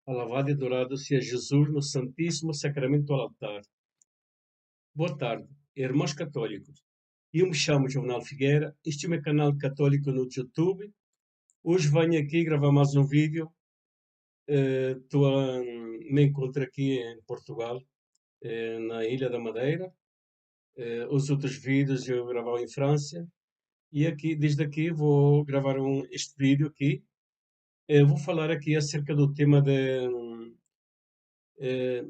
Alabado e adorado seja Jesus no Santíssimo Sacramento do altar. Boa tarde, irmãos católicos. Eu me chamo Jovenal Figueira, este é o meu canal católico no YouTube. Hoje venho aqui gravar mais um vídeo. Me encontro aqui em Portugal, na Ilha da Madeira. Os outros vídeos eu gravava em França. E aqui, desde aqui, vou gravar este vídeo aqui. Vou falar aqui acerca do tema eh,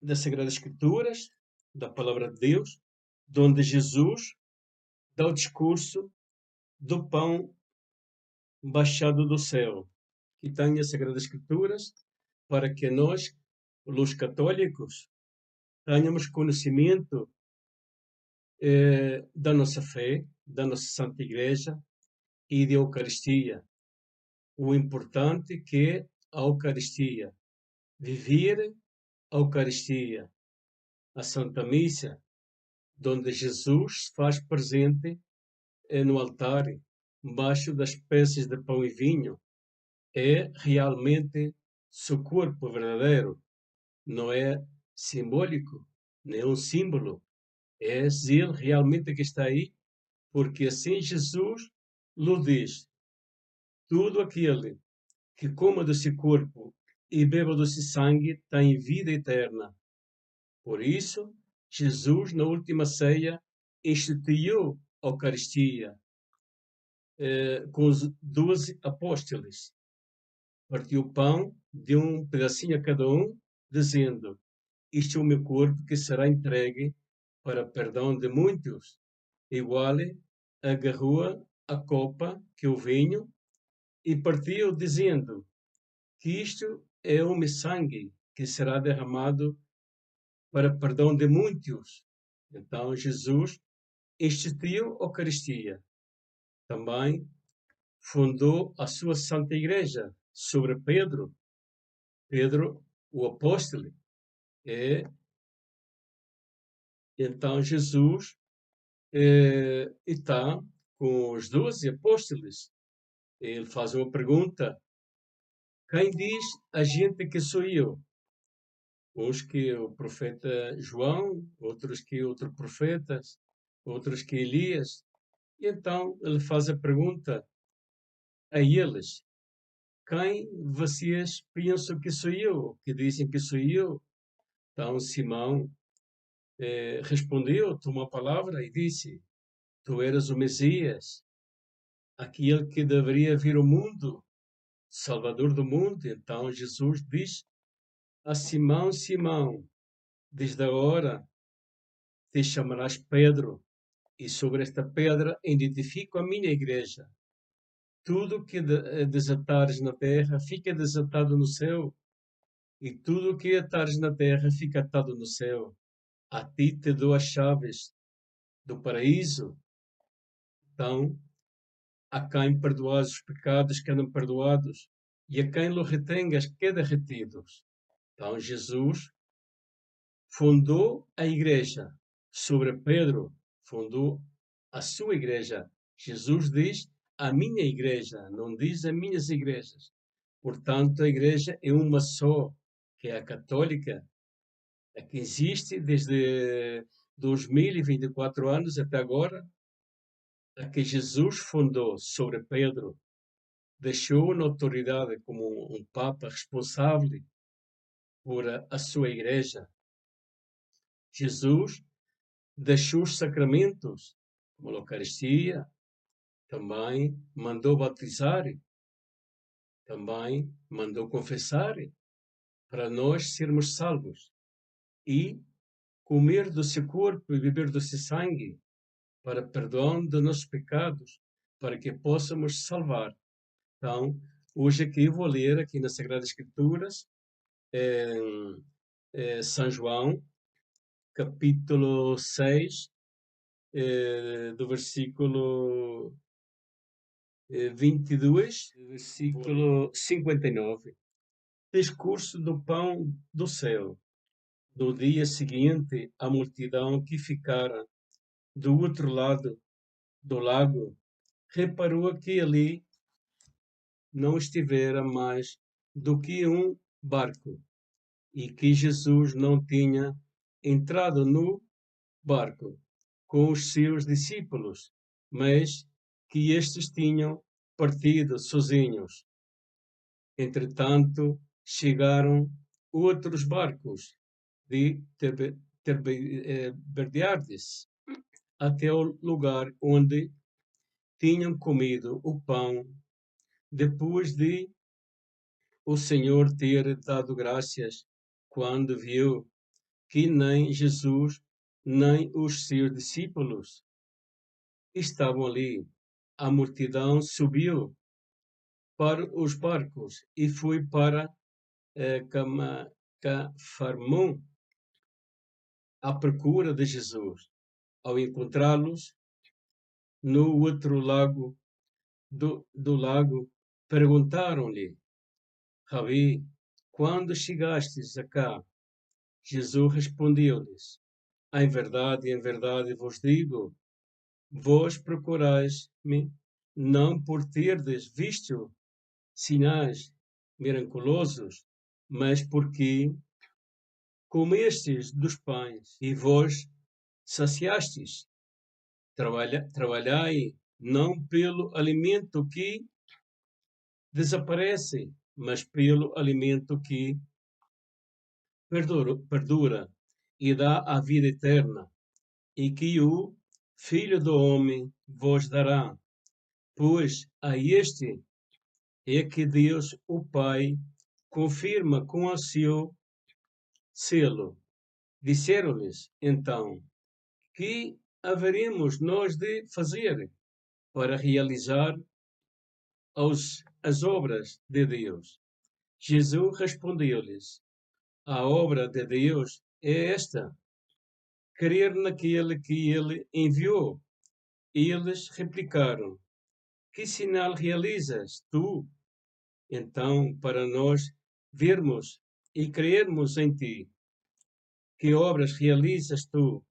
das Sagradas Escrituras, da Palavra de Deus, onde Jesus dá o discurso do pão baixado do céu, que tem as Sagradas Escrituras, para que nós, os católicos, tenhamos conhecimento da nossa fé, da nossa Santa Igreja e da Eucaristia. O importante que é a Eucaristia, viver a Eucaristia, a Santa Missa, onde Jesus se faz presente no altar, embaixo das peças de pão e vinho, é realmente seu corpo verdadeiro, não é simbólico, nem um símbolo. É ele realmente que está aí, porque assim Jesus lhe diz: tudo aquele que coma do seu corpo e beba do seu sangue tem vida eterna. Por isso, Jesus, na última ceia, instituiu a Eucaristia com os 12 apóstolos. Partiu o pão, deu um pedacinho a cada um, dizendo: isto é o meu corpo que será entregue para perdão de muitos. Igual agarrou a copa, que é o vinho, e partiu, dizendo que isto é o meu sangue, que será derramado para perdão de muitos. Então Jesus instituiu a Eucaristia. Também fundou a sua Santa Igreja sobre Pedro. Pedro, o apóstolo, então Jesus está com os 12 apóstolos. Ele faz uma pergunta: quem diz a gente que sou eu? Uns que o profeta João, outros que outro profeta, outros que Elias. E então ele faz a pergunta a eles: quem vocês pensam que sou eu? Que dizem que sou eu? Então Simão respondeu, tomou a palavra e disse: tu eras o Messias, aquele que deveria vir ao mundo, Salvador do mundo. Então Jesus diz a Simão: Simão, desde agora te chamarás Pedro, e sobre esta pedra edifico a minha igreja. Tudo que desatares na terra fica desatado no céu, e tudo que atares na terra fica atado no céu. A ti te dou as chaves do paraíso. Então, a quem perdoares os pecados quedam perdoados, e a quem lo retengas queda retidos. Então Jesus fundou a igreja sobre Pedro, fundou a sua igreja. Jesus diz a minha igreja, não diz as minhas igrejas. Portanto, a igreja é uma só, que é a católica, a que existe desde 2024 anos até agora, a que Jesus fundou sobre Pedro, deixou na autoridade como um Papa responsável por a sua igreja. Jesus deixou os sacramentos, como a Eucaristia, também mandou batizar, também mandou confessar, para nós sermos salvos. E comer do seu corpo e beber do seu sangue, para perdão de nossos pecados, para que possamos salvar. Então, hoje aqui eu vou ler aqui nas Sagradas Escrituras, São João, capítulo 6, do versículo 22, versículo 59. Discurso do pão do céu. No dia seguinte, a multidão que ficara do outro lado do lago reparou que ali não estivera mais do que um barco e que Jesus não tinha entrado no barco com os seus discípulos, mas que estes tinham partido sozinhos. Entretanto, chegaram outros barcos de Tiberíades até o lugar onde tinham comido o pão depois de o Senhor ter dado graças, quando viu que nem Jesus nem os seus discípulos estavam ali. A multidão subiu para os barcos e foi para Cafarnaum à procura de Jesus. Ao encontrá-los no outro lado do lago, perguntaram-lhe: Rabi, quando chegastes cá? Jesus respondeu-lhes: em verdade vos digo, vós procurais-me não por terdes visto sinais miraculosos, mas porque comestes dos pães e vos saciastes. Trabalhai não pelo alimento que desaparece, mas pelo alimento que perdura e dá a vida eterna, e que o Filho do Homem vos dará, pois a este é que Deus, o Pai, confirma com o seu selo. Disseram-lhes, então, que haveremos nós de fazer para realizar as obras de Deus? Jesus respondeu-lhes, a obra de Deus é esta, crer naquele que ele enviou. E eles replicaram, que sinal realizas tu, então, para nós vermos e crermos em ti? Que obras realizas tu?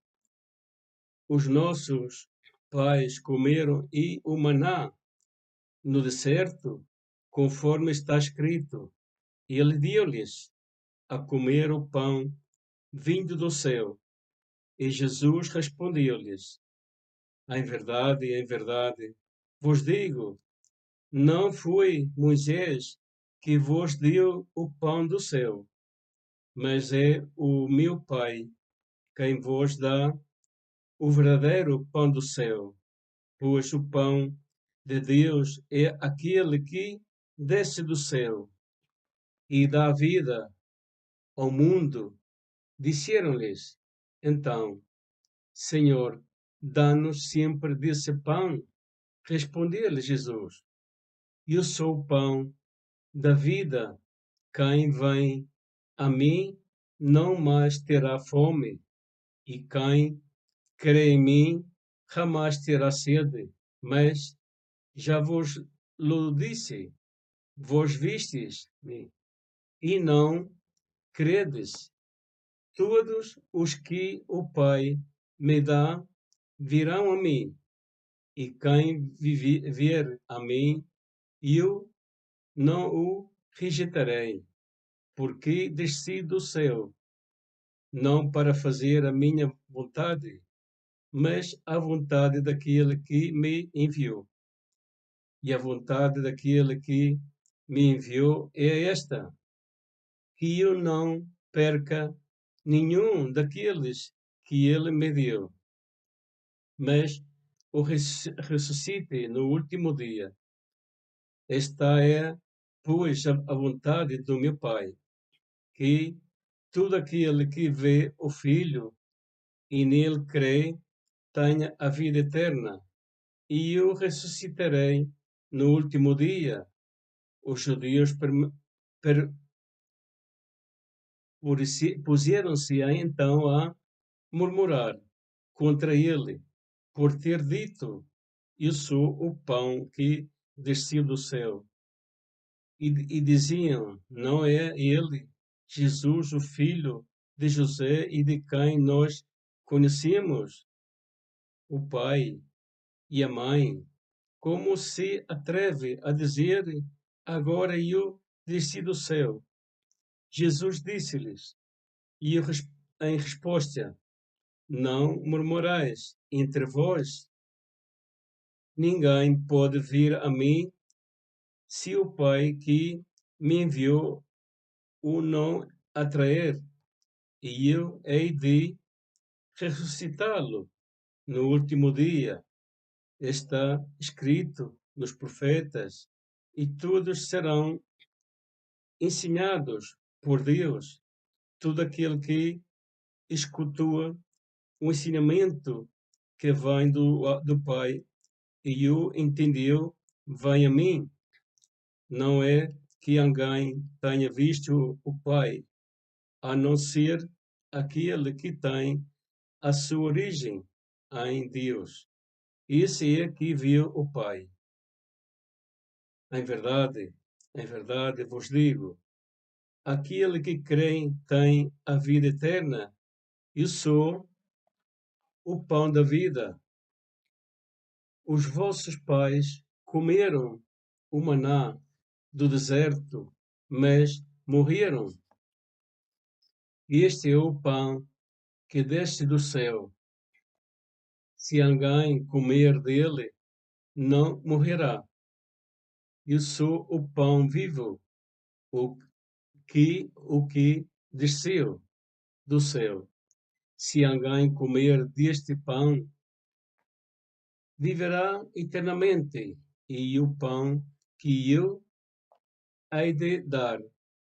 Os nossos pais comeram e o maná no deserto, conforme está escrito. E ele deu-lhes a comer o pão vindo do céu. E Jesus respondeu-lhes, em verdade, vos digo, não foi Moisés que vos deu o pão do céu, mas é o meu Pai quem vos dá o verdadeiro pão do céu, pois o pão de Deus é aquele que desce do céu e dá vida ao mundo. Disseram-lhes, então, Senhor, dá-nos sempre desse pão. Respondeu-lhe Jesus, eu sou o pão da vida. Quem vem a mim não mais terá fome, e quem crê em mim jamais terá sede. Mas já vos lo disse, vós vistes-me, e não credes. Todos os que o Pai me dá virão a mim, e quem vier a mim, eu não o rejeitarei, porque desci do céu, não para fazer a minha vontade, mas a vontade daquele que me enviou. E a vontade daquele que me enviou é esta, que eu não perca nenhum daqueles que ele me deu, mas o ressuscite no último dia. Esta é, pois, a vontade do meu Pai, que todo aquele que vê o Filho e nele crê tenha a vida eterna, e eu ressuscitarei no último dia. Os judeus puseram-se então a murmurar contra ele, por ter dito, eu sou o pão que desceu do céu. E diziam, não é ele, Jesus, o filho de José e de quem nós conhecemos o pai e a mãe? Como se atreve a dizer, agora eu desci do céu? Jesus disse-lhes, e em resposta, não murmurais entre vós. Ninguém pode vir a mim se o Pai que me enviou o não atrair, e eu hei de ressuscitá-lo no último dia. Está escrito nos profetas, e todos serão ensinados por Deus. Todo aquele que escutou o ensinamento que vem do Pai e o entendeu, vem a mim. Não é que alguém tenha visto o Pai, a não ser aquele que tem a sua origem em Deus. Esse é que viu o Pai. Em verdade vos digo, aquele que crê tem a vida eterna. Eu sou o pão da vida. Os vossos pais comeram o maná do deserto, mas morreram. Este é o pão que desce do céu. Se alguém comer dele, não morrerá. Eu sou o pão vivo, o que desceu do céu. Se alguém comer deste pão, viverá eternamente. E o pão que eu hei de dar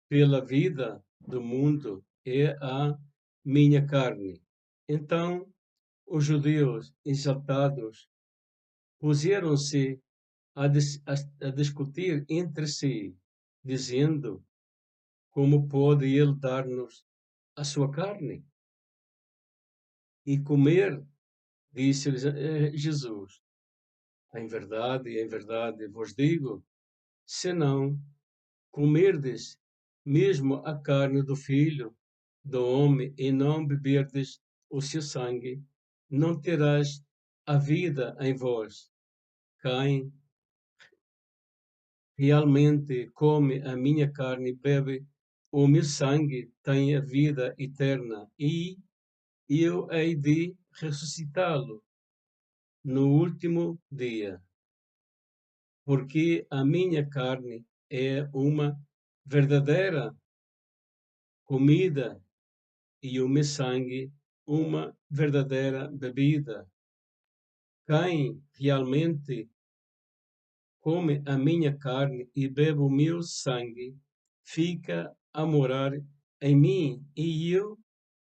pela vida do mundo é a minha carne. Então os judeus exaltados puseram-se a discutir entre si, dizendo: como pode ele dar-nos a sua carne? E comer, disse-lhes Jesus: em verdade vos digo, se não comerdes mesmo a carne do Filho do homem e não beberdes o seu sangue, não terás a vida em vós. Quem realmente come a minha carne e bebe o meu sangue tem a vida eterna, e eu hei de ressuscitá-lo no último dia. Porque a minha carne é uma verdadeira comida e o meu sangue uma verdadeira bebida. Quem realmente come a minha carne e bebe o meu sangue, fica a morar em mim e eu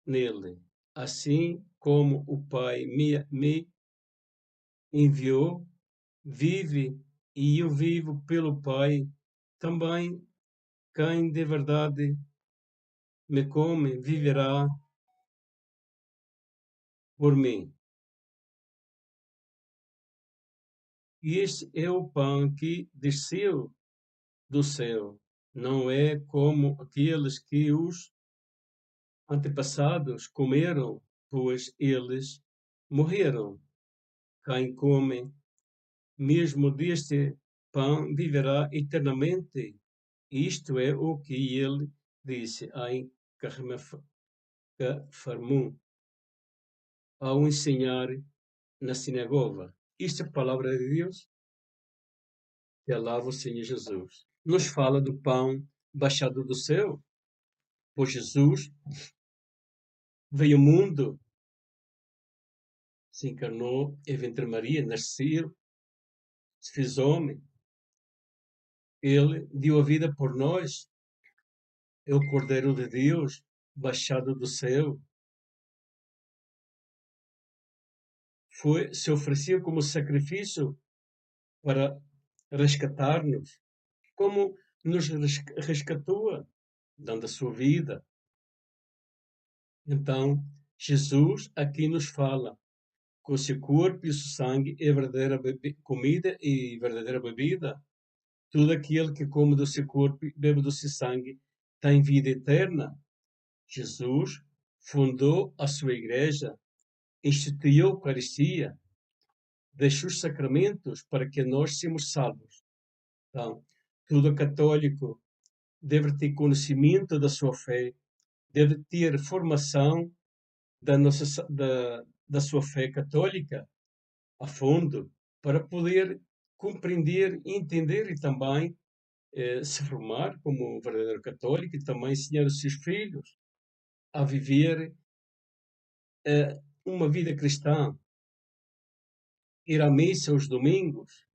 nele. Assim como o Pai me enviou, vive e eu vivo pelo Pai. Também quem de verdade me come viverá por mim. E este é o pão que desceu do céu. Não é como aqueles que os antepassados comeram, pois eles morreram. Quem come mesmo deste pão viverá eternamente. Isto é o que ele disse em Cafarnaum, ao ensinar na sinagoga. Isto é a palavra de Deus. Que alava o Senhor Jesus. Nos fala do pão baixado do céu, pois Jesus veio ao mundo, se encarnou, esteve entre Maria, nasceu, se fez homem. Ele deu a vida por nós. É o Cordeiro de Deus, baixado do céu. Se ofereceu como sacrifício para resgatar-nos, como nos resgatou, dando a sua vida. Então, Jesus aqui nos fala que o seu corpo e o seu sangue é verdadeira comida e verdadeira bebida. Todo aquele que come do seu corpo e bebe do seu sangue tem vida eterna. Jesus fundou a sua igreja, instituiu a Eucaristia, deixou os sacramentos para que nós sejamos salvos. Então, todo católico deve ter conhecimento da sua fé, deve ter formação da sua fé católica a fundo, para poder compreender, entender e também se formar como um verdadeiro católico e também ensinar os seus filhos a viver uma vida cristã, ir à missa aos domingos,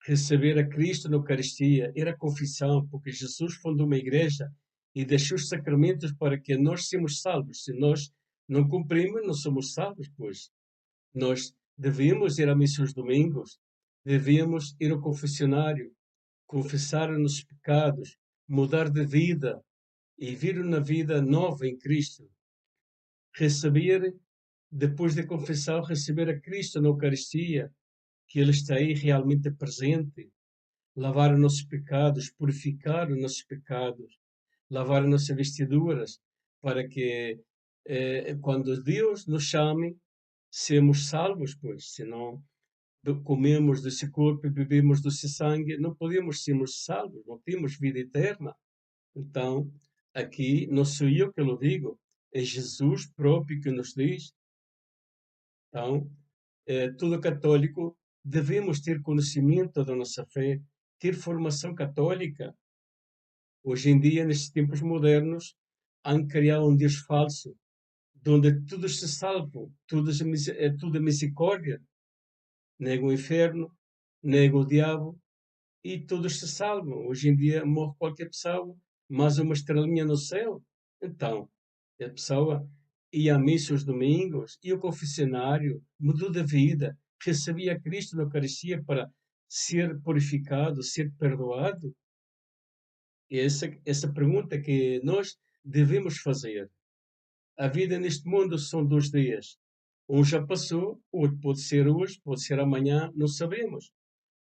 receber a Cristo na Eucaristia, ir à confissão, porque Jesus fundou uma igreja e deixou os sacramentos para que nós sejamos salvos. Se nós não cumprimos, não somos salvos, pois. Nós devemos ir à missa aos domingos, devemos ir ao confessionário, confessar os nossos pecados, mudar de vida e vir uma vida nova em Cristo. Receber, depois da confissão, receber a Cristo na Eucaristia, que Ele está aí realmente presente, lavar os nossos pecados, purificar os nossos pecados, lavar as nossas vestiduras, para que quando Deus nos chame, sermos salvos, pois, senão comemos desse corpo e bebemos desse sangue, não podemos sermos salvos, não temos vida eterna. Então, aqui não sou eu que lo digo, é Jesus próprio que nos diz. Então, todo católico devemos ter conhecimento da nossa fé, ter formação católica. Hoje em dia, nestes tempos modernos, han criado um Deus falso, onde todos se salvam, tudo é misericórdia, nega o inferno, nega o diabo e todos se salvam. Hoje em dia morre qualquer pessoa, mais uma estrelinha no céu. Então, a pessoa ia à missa aos domingos, ia ao confessionário, mudou de vida, recebia Cristo na Eucaristia para ser purificado, ser perdoado. E essa pergunta que nós devemos fazer. A vida neste mundo são 2 dias. Um já passou, outro pode ser hoje, pode ser amanhã, não sabemos.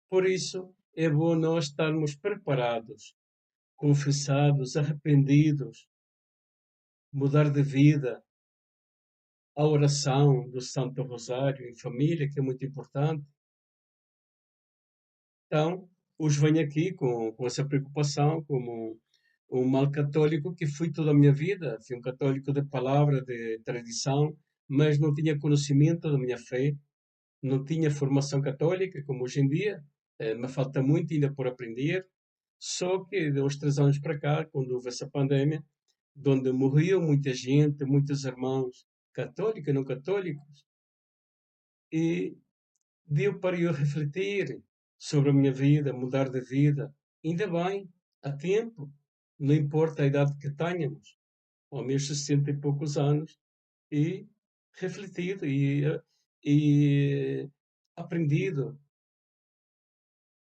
Por isso, é bom nós estarmos preparados, confessados, arrependidos, mudar de vida, a oração do Santo Rosário em família, que é muito importante. Então, hoje venho aqui com essa preocupação, como um mal católico que fui toda a minha vida. Fui um católico de palavra, de tradição, mas não tinha conhecimento da minha fé, não tinha formação católica, como hoje em dia. Me falta muito ainda por aprender. Só que de uns 3 anos para cá, quando houve essa pandemia, onde morreu muita gente, muitos irmãos católicos e não católicos, e deu para eu refletir sobre a minha vida, mudar de vida. Ainda bem, há tempo, não importa a idade que tenhamos, aos meus 60 e poucos anos, e refletido e aprendido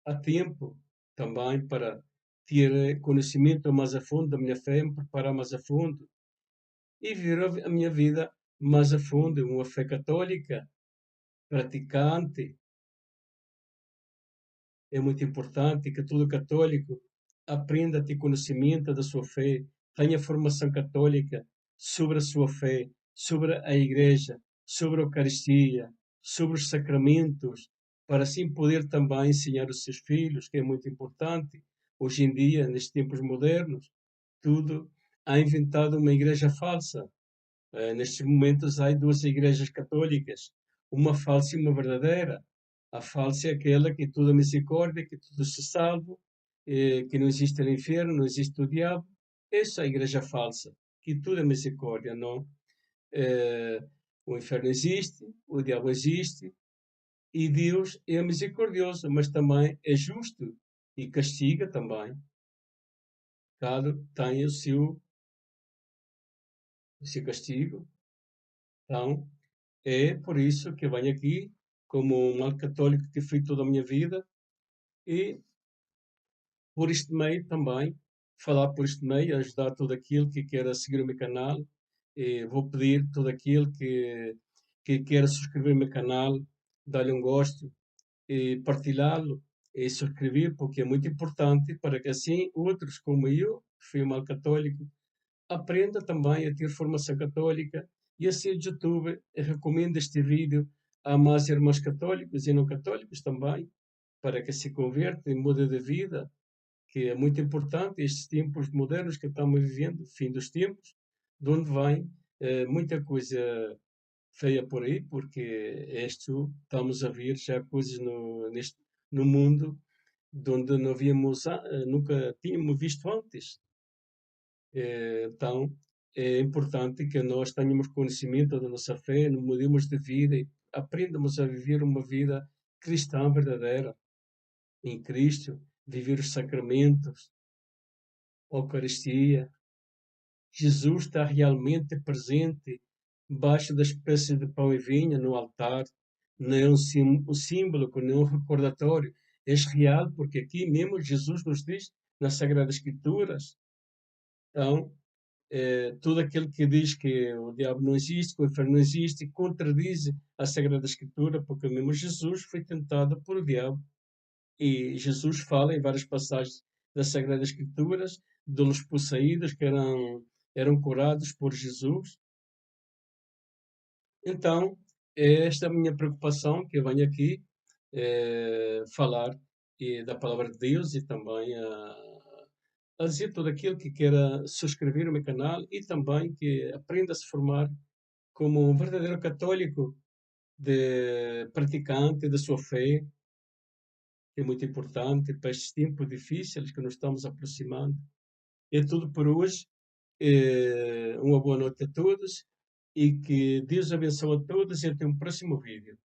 a tempo também para ter conhecimento mais a fundo da minha fé, me preparar mais a fundo e viver a minha vida mais a fundo, uma fé católica, praticante. É muito importante que todo católico aprenda a ter conhecimento da sua fé, tenha formação católica sobre a sua fé, sobre a Igreja, sobre a Eucaristia, sobre os sacramentos, para assim poder também ensinar os seus filhos, que é muito importante. Hoje em dia, nestes tempos modernos, tudo há inventado uma igreja falsa. Nestes momentos há 2 igrejas católicas, uma falsa e uma verdadeira. A falsa é aquela que tudo é misericórdia, que tudo se salva, que não existe o inferno, não existe o diabo. Essa é a igreja falsa, que tudo é misericórdia, não? Eh, o inferno existe, o diabo existe, e Deus é misericordioso, mas também é justo e castiga também. Cada tem o seu castigo. Então, é por isso que eu venho aqui, como um mal católico que fui toda a minha vida, e por este meio também, falar por este meio, ajudar todo aquilo que queira seguir o meu canal. E vou pedir todo aquilo que queira subscrever o meu canal, dar-lhe um gosto, e partilhá-lo e subscrever, porque é muito importante para que assim outros como eu, que fui um mal católico, aprenda também a ter formação católica e assim o YouTube recomenda este vídeo a mais irmãos católicos e não católicos também, para que se convertam e mudem de vida que é muito importante, estes tempos modernos que estamos vivendo, fim dos tempos, de onde vem muita coisa feia por aí, porque estamos a ver já coisas no mundo de onde não havíamos, nunca tínhamos visto antes. Então, é importante que nós tenhamos conhecimento da nossa fé, no modelo de vida e aprendamos a viver uma vida cristã verdadeira em Cristo, viver os sacramentos, a Eucaristia. Jesus está realmente presente debaixo da espécie de pão e vinho no altar. Não é um símbolo, não é um recordatório. É real, porque aqui mesmo Jesus nos diz nas Sagradas Escrituras. Então, tudo aquele que diz que o diabo não existe, que o inferno não existe, contradiz a Sagrada Escritura, porque mesmo Jesus foi tentado por o diabo. E Jesus fala em várias passagens das Sagradas Escrituras dos possuídos que eram curados por Jesus. Então, é esta a minha preocupação que eu venho aqui falar da palavra de Deus e também a dizer tudo aquilo que queira subscrever o meu canal e também que aprenda a se formar como um verdadeiro católico praticante da sua fé, que é muito importante para estes tempos difíceis que nos estamos aproximando. É tudo por hoje. Uma boa noite a todos e que Deus abençoe a todos e até um próximo vídeo.